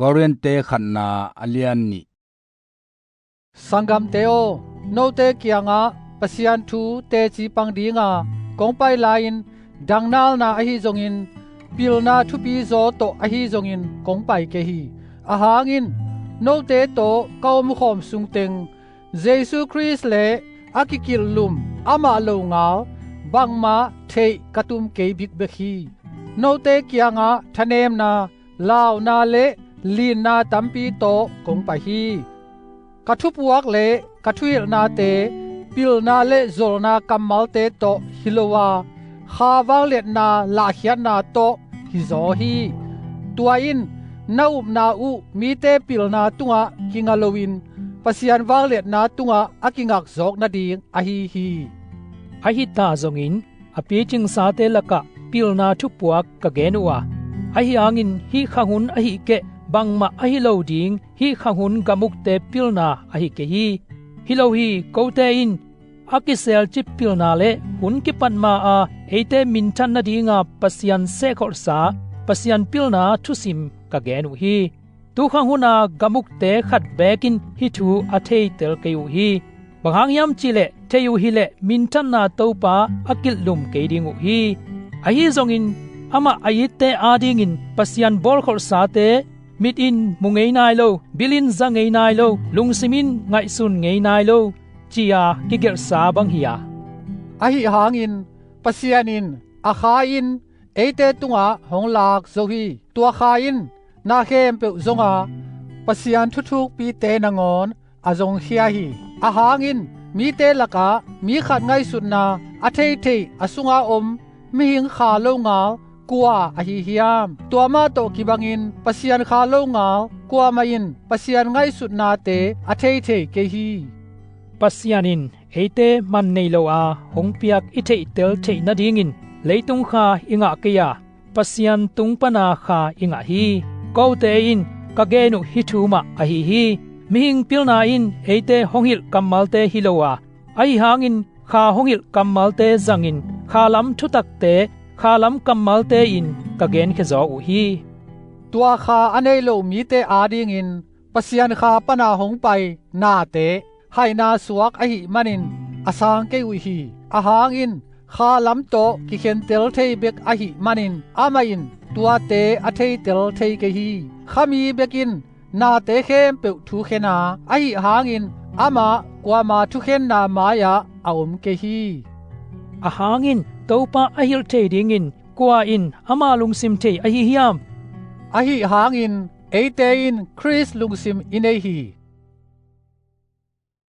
กอรินเตขันนาอเลียนนิสังกัมเตโอโนเตเกียงาปะเซียนทูเตจีปังดีงากงไปลายินดังนาลนาอหิจงอินปิลนาทุปีโซโตอหิจงอินกงไปเกฮีอาหางอินโนเตโตกาวมุขอมสุงเต็งเยซูคริสเลอากิกิลลุมอามาโลงาบังมาเทกะตุมเกบิกเบคีโนเตเกียงาทะเนมนาลาวนาเลลีนาตัมปีโตกงไปฮีกะทุปวกเลกะทุยนาเตปิลนาเลโซลนากัมมัลเตโตฮิโลวาคาวางเลนาลาเขียนนาโตฮิโซฮีตัวอินนาอุบนาอุมีเตปิลนาตุงะกิงาโลวินปะเซียนวางเลนาตุงะอากิงักซอกนาดีงอะฮีฮีอหิตาจงอินอปีจิงสาเตละกะปิลนาทุปวกกะเกนัวอหิอังินฮีขะหุนอหิเกบังมาอหิโลดิงฮีขะหุนกะมุกเตปิลนาอหิเกฮีฮิโลฮีโกเตอินอากิเซลจิปิลนาเลหุนกิปันมาอาเอเตมินทันนาดีงาปะเซียนเซขอรสาปะเซียนปิลนาทุสิมกะเกนุฮีตุขังหุนากะมุกเตขัดแบกินฮิทูอะเทเตลเกยุฮีบังหังยามจิเลเทยุฮิเลมินทันนาโตปาอากิลลุมเกดิงุฮีอะฮีซงอินอามาอายิเตอาดิงินปะเซียนบอลขอรสาเตมิดอินมุงเงยนายโลบิลินซังเงยนายโลลุงซิมินไงซุนเงยนายโลจียากิเกลสาบังฮียาอะหิหางอินปะเซียนินอาคาอินเอเตตุงะหงลากโซฮีตัวคาอินนาเข้มเปซงาปะเซียนทุกๆปีเตนงอนอะจงเฮียฮีอาหางอินมีเตละกะมีขัดไงสุดนาอะเทเทอะสุงาอมมีหิงขาโลงากัวอะหิฮิยามตัวมาโตกิบังอินปะเซียนขาโลงากัวมาอินปะเซียนไงสุดนาเตอะเทเทเกฮีปะเซียนินเอเตมันเนโลอาหงเปียกอิเทเตลเทนาดิงินเลตุงคาอิงะเกียปะเซียนตุงปนาคาอิงะฮีโกเตอินกะเกนุฮิทูมาอะฮีฮีมิหิงปิลนาอินเอเตหงหิลกัมมัลเตฮิโลอาอะหิหางอินคาหงหิลกัมมัลเตซังอินคาลัมทุตักเตคาลัมกัมมัลเตอินกะเกนเคซออูฮีตัวคาอเนโลมีเตอาดิงินปะเซียนคาปนาหงไปนาเตให้นาสวกอะหิมันินอะสางเกอุฮีอะหางอินคาลัมโตกิเคนเตลเทเบกอะหิมันินอามาอินตัวเตอะเทเตลเทเกฮีขะมีเบกินนาเตเข้มเปทุเขนาอะหิหางอินอามากว่ามาทุเขนนามายาอาอุมเกฮีอะหางอินโตปาอะหิลเทดิงินกว่าอินอามาลุงซิมเทอะหิฮิยามอะหิหางอินเอเตอินคริสลุงซิมอินเอฮี